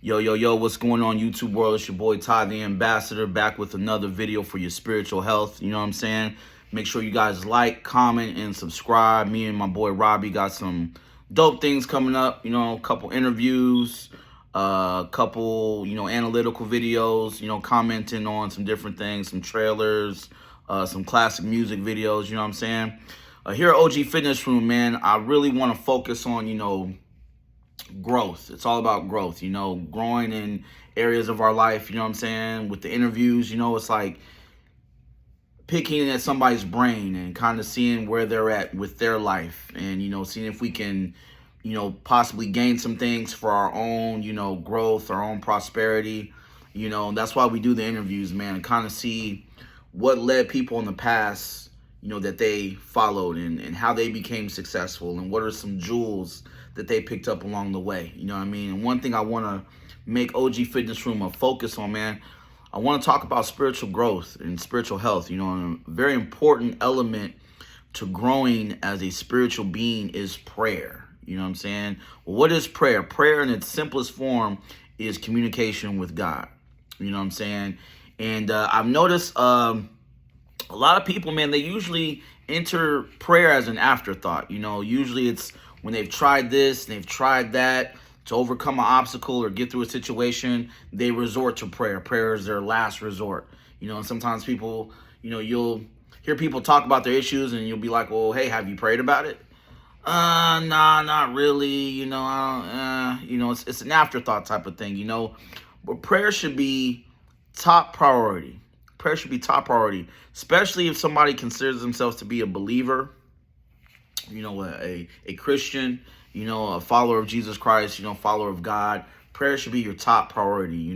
Yo, what's going on, YouTube world? It's your boy Ty the Ambassador, back with another video for your spiritual health. You know what I'm saying? Make sure you guys like, comment, and subscribe. Me and my boy Robbie got some dope things coming up. You know, a couple interviews, a couple, analytical videos, commenting on some different things, some trailers, some classic music videos, you know what I'm saying? Here at OG Fitness Room, man, I really want to focus on, growth. It's all about growth, growing in areas of our life, you know what I'm saying? With the interviews, it's like picking at somebody's brain and kind of seeing where they're at with their life and, seeing if we can, possibly gain some things for our own, growth, our own prosperity. That's why we do the interviews, man, and kind of see what led people in the past, that they followed and how they became successful and what are some jewels that they picked up along the way. You know what I mean? And one thing I want to make OG Fitness Room a focus on, man, I want to talk about spiritual growth and spiritual health. And a very important element to growing as a spiritual being is prayer. You know what I'm saying? Well, what is prayer? Prayer in its simplest form is communication with God. You know what I'm saying? And I've noticed a lot of people, man, they usually enter prayer as an afterthought. Usually it's when they've tried this, they've tried that to overcome an obstacle or get through a situation, they resort to prayer. Prayer is their last resort. And sometimes people, you'll hear people talk about their issues and you'll be like, well, hey, have you prayed about it? Nah, not really. It's an afterthought type of thing, But prayer should be top priority. Prayer should be top priority, especially if somebody considers themselves to be a believer, a Christian, a follower of Jesus Christ, follower of God. Prayer should be your top priority.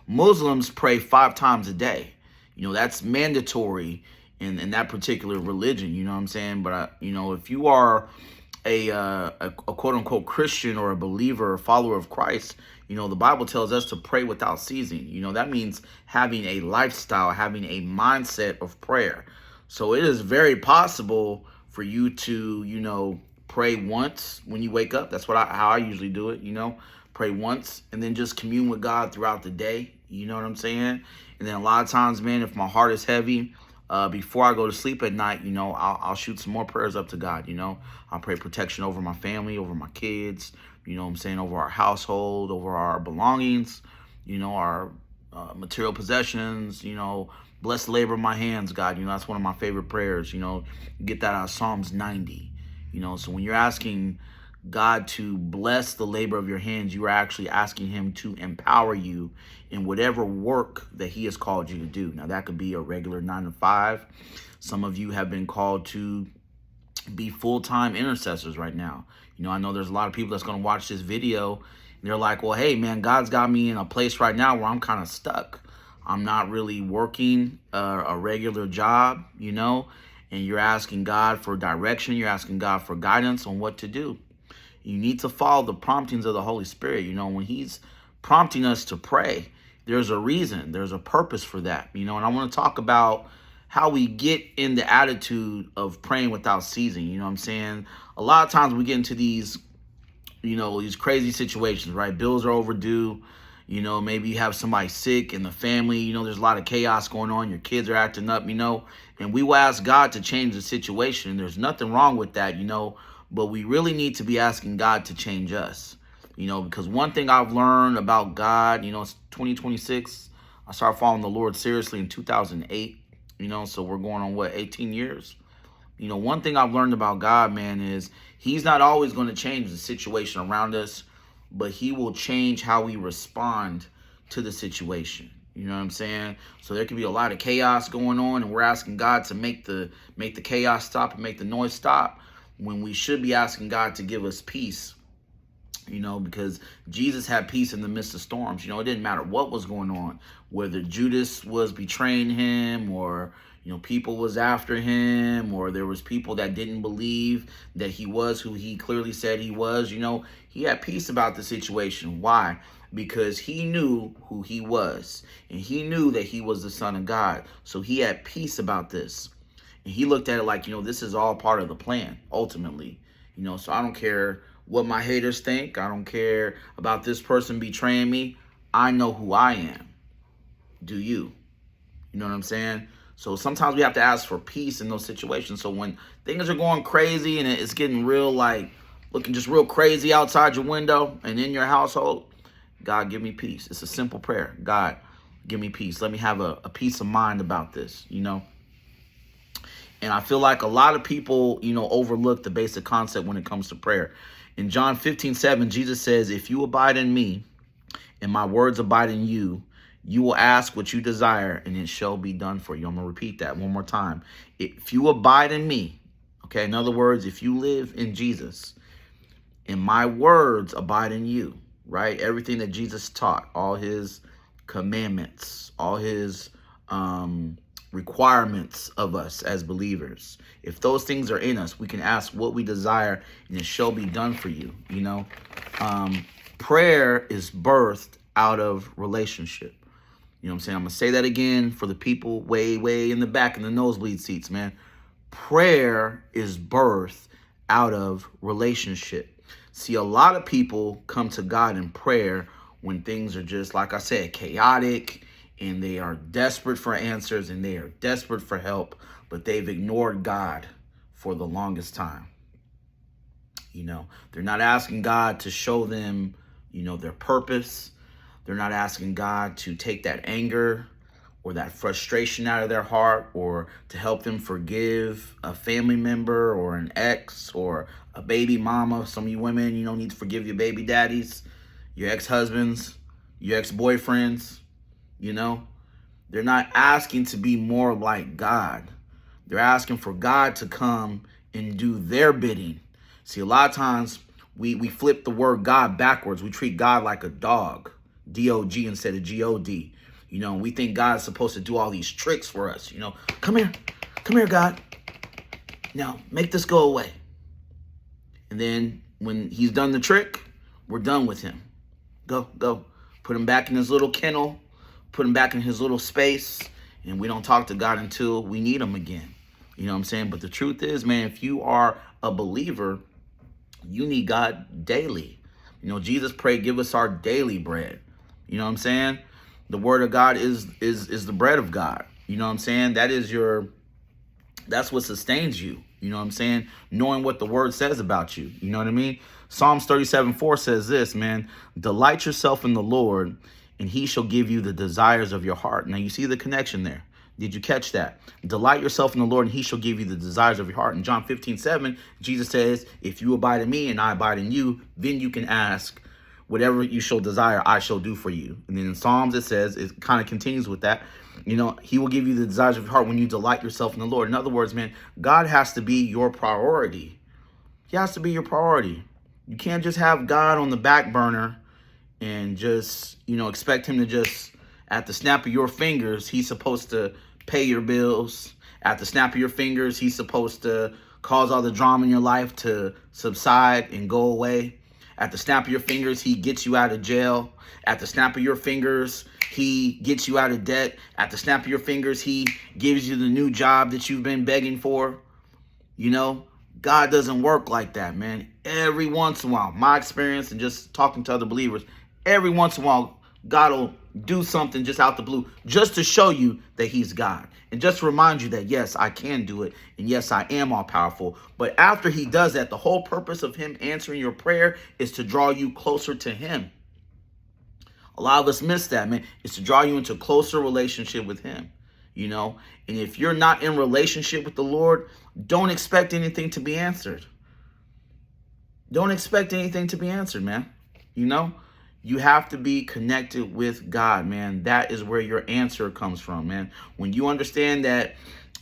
Muslims pray 5 times a day. That's mandatory in that particular religion. You know what I'm saying? But, if you are a quote unquote Christian or a believer or follower of Christ, the Bible tells us to pray without ceasing. That means having a lifestyle, having a mindset of prayer. So it is very possible for you to, pray once when you wake up. That's how I usually do it, pray once and then just commune with God throughout the day. You know what I'm saying? And then a lot of times, man, if my heart is heavy, before I go to sleep at night, I'll shoot some more prayers up to God. I'll pray protection over my family, over my kids, over our household, over our belongings, our material possessions, bless the labor of my hands, God. That's one of my favorite prayers. You get that out of Psalms 90. So when you're asking God to bless the labor of your hands, you are actually asking him to empower you in whatever work that he has called you to do. Now, that could be a regular 9 to 5. Some of you have been called to be full-time intercessors right now. I know there's a lot of people that's going to watch this video and they're like, well, hey, man, God's got me in a place right now where I'm kind of stuck. I'm not really working a regular job, and you're asking God for direction. You're asking God for guidance on what to do. You need to follow the promptings of the Holy Spirit. When he's prompting us to pray, there's a reason, there's a purpose for that. And I want to talk about how we get in the attitude of praying without ceasing. You know what I'm saying? A lot of times we get into these, these crazy situations, right? Bills are overdue. Maybe you have somebody sick in the family. There's a lot of chaos going on. Your kids are acting up, and we will ask God to change the situation. There's nothing wrong with that, but we really need to be asking God to change us, because one thing I've learned about God, it's 2026. I started following the Lord seriously in 2008, so we're going on 18 years. One thing I've learned about God, man, is he's not always going to change the situation around us, but he will change how we respond to the situation. You know what I'm saying? So there could be a lot of chaos going on, and we're asking God to make the chaos stop and make the noise stop, when we should be asking God to give us peace. Because Jesus had peace in the midst of storms. It didn't matter what was going on, whether Judas was betraying him or, people was after him, or there was people that didn't believe that he was who he clearly said he was. He had peace about the situation. Why? Because he knew who he was, and he knew that he was the Son of God. So he had peace about this. And he looked at it like, this is all part of the plan, ultimately. So I don't care what my haters think. I don't care about this person betraying me. I know who I am. Do you? You know what I'm saying? So sometimes we have to ask for peace in those situations. So when things are going crazy and it's getting real, like looking just real crazy outside your window and in your household, God, give me peace. It's a simple prayer. God, give me peace. Let me have a peace of mind about this, you know? And I feel like a lot of people, you know, overlook the basic concept when it comes to prayer. In John 15:7, Jesus says, if you abide in me and my words abide in you, you will ask what you desire and it shall be done for you. I'm going to repeat that one more time. If you abide in me, okay, in other words, if you live in Jesus and my words abide in you, right? Everything that Jesus taught, all his commandments, all his requirements of us as believers. If those things are in us, we can ask what we desire and it shall be done for you. You know, prayer is birthed out of relationship. You know what I'm saying? I'm going to say that again for the people way, way in the back in the nosebleed seats, man. Prayer is birthed out of relationship. See, a lot of people come to God in prayer when things are just, like I said, chaotic, and they are desperate for answers and they are desperate for help, but they've ignored God for the longest time. You know, they're not asking God to show them, you know, their purpose. They're not asking God to take that anger or that frustration out of their heart, or to help them forgive a family member or an ex or a baby mama. Some of you women, you know, need to forgive your baby daddies, your ex-husbands, your ex-boyfriends. You know, they're not asking to be more like God. They're asking for God to come and do their bidding. See, a lot of times we flip the word God backwards. We treat God like a dog, D-O-G instead of G-O-D. You know, we think God's supposed to do all these tricks for us. You know, come here, God. Now, make this go away. And then when he's done the trick, we're done with him. Go. Put him back in his little kennel. Put him back in his little space, and we don't talk to God until we need him again. You know what I'm saying? But the truth is, man, if you are a believer, you need God daily. You know, Jesus prayed, give us our daily bread. You know what I'm saying? The word of God is the bread of God. You know what I'm saying? That's what sustains you. You know what I'm saying? Knowing what the word says about you. You know what I mean? Psalms 37:4 says this, man, delight yourself in the Lord, and he shall give you the desires of your heart. Now, you see the connection there. Did you catch that? Delight yourself in the Lord, and he shall give you the desires of your heart. In John 15:7, Jesus says, if you abide in me and I abide in you, then you can ask whatever you shall desire, I shall do for you. And then in Psalms, it says, it kind of continues with that. You know, he will give you the desires of your heart when you delight yourself in the Lord. In other words, man, God has to be your priority. He has to be your priority. You can't just have God on the back burner and just, you know, expect him to just, at the snap of your fingers, he's supposed to pay your bills. At the snap of your fingers, he's supposed to cause all the drama in your life to subside and go away. At the snap of your fingers, he gets you out of jail. At the snap of your fingers, he gets you out of debt. At the snap of your fingers, he gives you the new job that you've been begging for. You know, God doesn't work like that, man. Every once in a while, my experience and just talking to other believers, every once in a while, God will do something just out the blue, just to show you that he's God. And just to remind you that, yes, I can do it. And yes, I am all powerful. But after he does that, the whole purpose of him answering your prayer is to draw you closer to him. A lot of us miss that, man. It's to draw you into a closer relationship with him, you know. And if you're not in relationship with the Lord, don't expect anything to be answered. Don't expect anything to be answered, man. You know, you have to be connected with God, man. That is where your answer comes from, man. When you understand that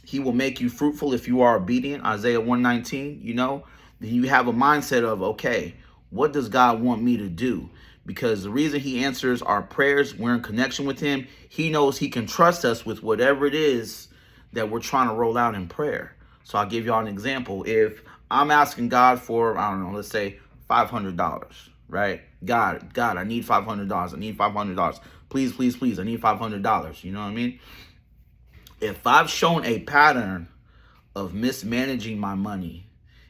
he will make you fruitful if you are obedient, Isaiah 1:19, you know, then you have a mindset of, okay, what does God want me to do? Because the reason he answers our prayers, we're in connection with him. He knows he can trust us with whatever it is that we're trying to roll out in prayer. So I'll give y'all an example. If I'm asking God for, I don't know, let's say $500, right? God, I need $500. I need $500. Please, please, please, I need $500. You know what I mean? If I've shown a pattern of mismanaging my money,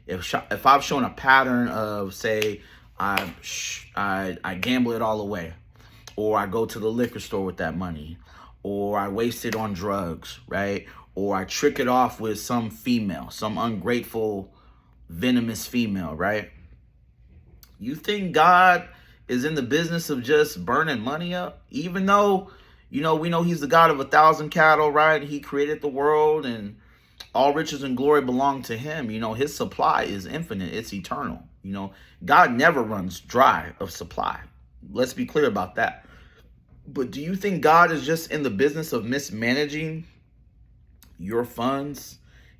If I've shown a pattern of, say, I gamble it all away, or I go to the liquor store with that money, or I waste it on drugs, right? Or I trick it off with some female, some ungrateful, venomous female, right? You think God is in the business of just burning money up? Even though, we know he's the God of 1,000 cattle, right? He created the world and all riches and glory belong to him. His supply is infinite. It's eternal. God never runs dry of supply. Let's be clear about that. But do you think God is just in the business of mismanaging your funds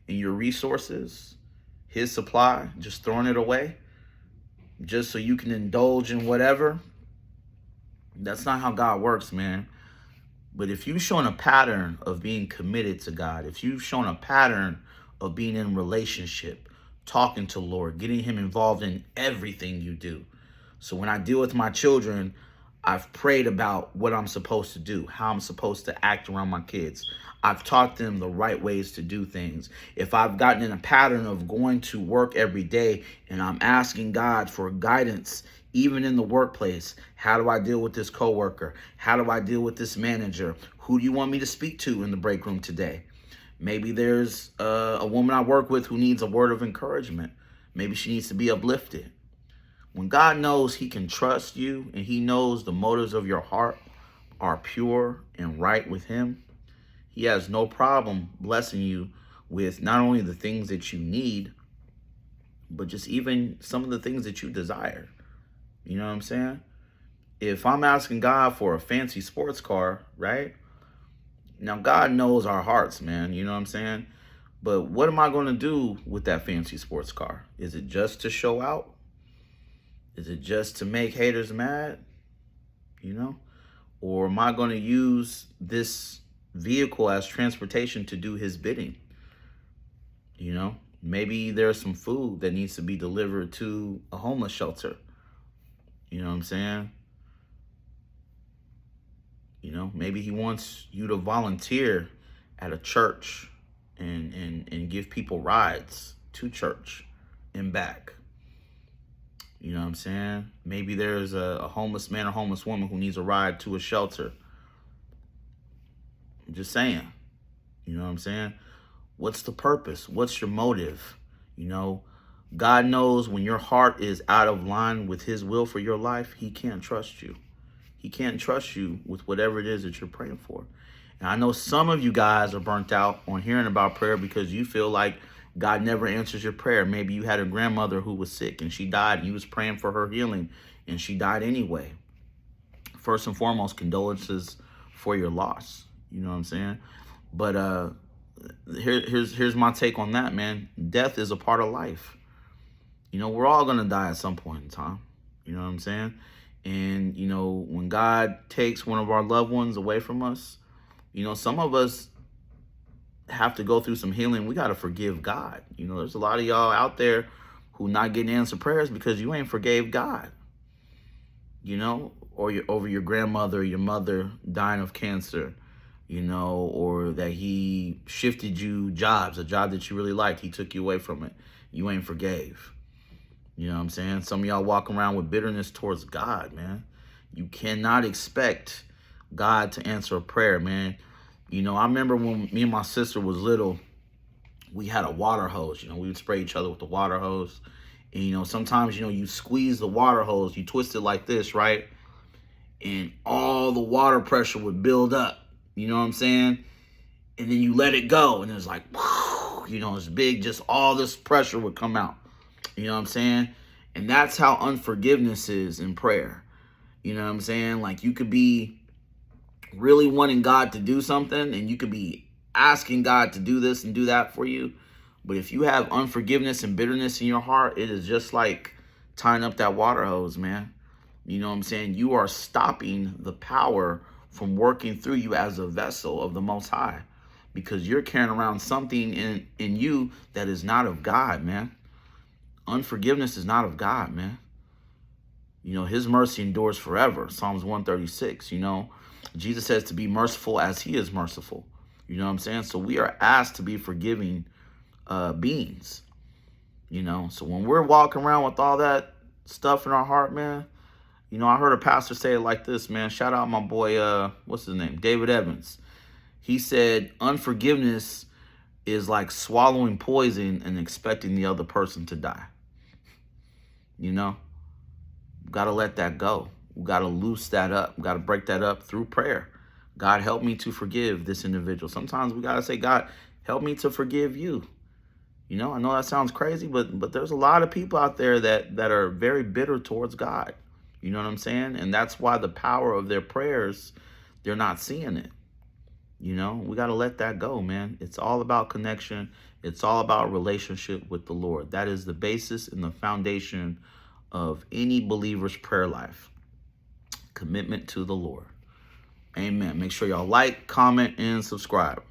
and your resources, his supply, just throwing it away just so you can indulge in whatever? That's not how God works, man. But if you've shown a pattern of being committed to God, if you've shown a pattern of being in relationship, talking to the Lord, getting him involved in everything you do. So when I deal with my children, I've prayed about what I'm supposed to do, how I'm supposed to act around my kids. I've taught them the right ways to do things. If I've gotten in a pattern of going to work every day and I'm asking God for guidance, even in the workplace, how do I deal with this coworker? How do I deal with this manager? Who do you want me to speak to in the break room today? Maybe there's a woman I work with who needs a word of encouragement. Maybe she needs to be uplifted. When God knows he can trust you and he knows the motives of your heart are pure and right with him, he has no problem blessing you with not only the things that you need, but just even some of the things that you desire. You know what I'm saying? If I'm asking God for a fancy sports car, right? Now, God knows our hearts, man. You know what I'm saying? But what am I going to do with that fancy sports car? Is it just to show out? Is it just to make haters mad? Or am I going to use this vehicle as transportation to do his bidding? Maybe there's some food that needs to be delivered to a homeless shelter. You know what I'm saying? Maybe he wants you to volunteer at a church and give people rides to church and back. You know what I'm saying? Maybe there's a homeless man or homeless woman who needs a ride to a shelter. I'm just saying. You know what I'm saying? What's the purpose? What's your motive? God knows when your heart is out of line with his will for your life, he can't trust you. He can't trust you with whatever it is that you're praying for. And I know some of you guys are burnt out on hearing about prayer because you feel like God never answers your prayer. Maybe you had a grandmother who was sick and she died and you was praying for her healing and she died anyway. First and foremost, condolences for your loss. You know what I'm saying? But here's my take on that, man. Death is a part of life. We're all going to die at some point in time. You know what I'm saying? And, when God takes one of our loved ones away from us, some of us have to go through some healing. We got to forgive God. There's a lot of y'all out there who not getting answered prayers because you ain't forgave God. Or over your grandmother, your mother dying of cancer, or that he shifted you jobs, a job that you really liked. He took you away from it. You ain't forgave. You know what I'm saying? Some of y'all walk around with bitterness towards God, man. You cannot expect God to answer a prayer, man. I remember when me and my sister was little, we had a water hose. We would spray each other with the water hose. And, sometimes, you squeeze the water hose, you twist it like this, right? And all the water pressure would build up. You know what I'm saying? And then you let it go. And it's like, it's big. Just all this pressure would come out. You know what I'm saying? And that's how unforgiveness is in prayer. You know what I'm saying? Like you could be really wanting God to do something and you could be asking God to do this and do that for you. But if you have unforgiveness and bitterness in your heart, it is just like tying up that water hose, man. You know what I'm saying? You are stopping the power from working through you as a vessel of the Most High because you're carrying around something in you that is not of God, man. Unforgiveness is not of God, man. His mercy endures forever. Psalms 136, Jesus says to be merciful as he is merciful. You know what I'm saying? So we are asked to be forgiving beings. You know, so when we're walking around with all that stuff in our heart, man, you know, I heard a pastor say it like this, man. Shout out my boy, what's his name? David Evans. He said, unforgiveness is like swallowing poison and expecting the other person to die. You know, got to let that go. We got to loose that up. We got to break that up through prayer. God, help me to forgive this individual. Sometimes we got to say, God, help me to forgive you. You know, I know that sounds crazy, but there's a lot of people out there that are very bitter towards God. You know what I'm saying? And that's why the power of their prayers, they're not seeing it. You know, we got to let that go, man. It's all about connection. It's all about relationship with the Lord. That is the basis and the foundation of any believer's prayer life. Commitment to the Lord. Amen. Make sure y'all like, comment, and subscribe.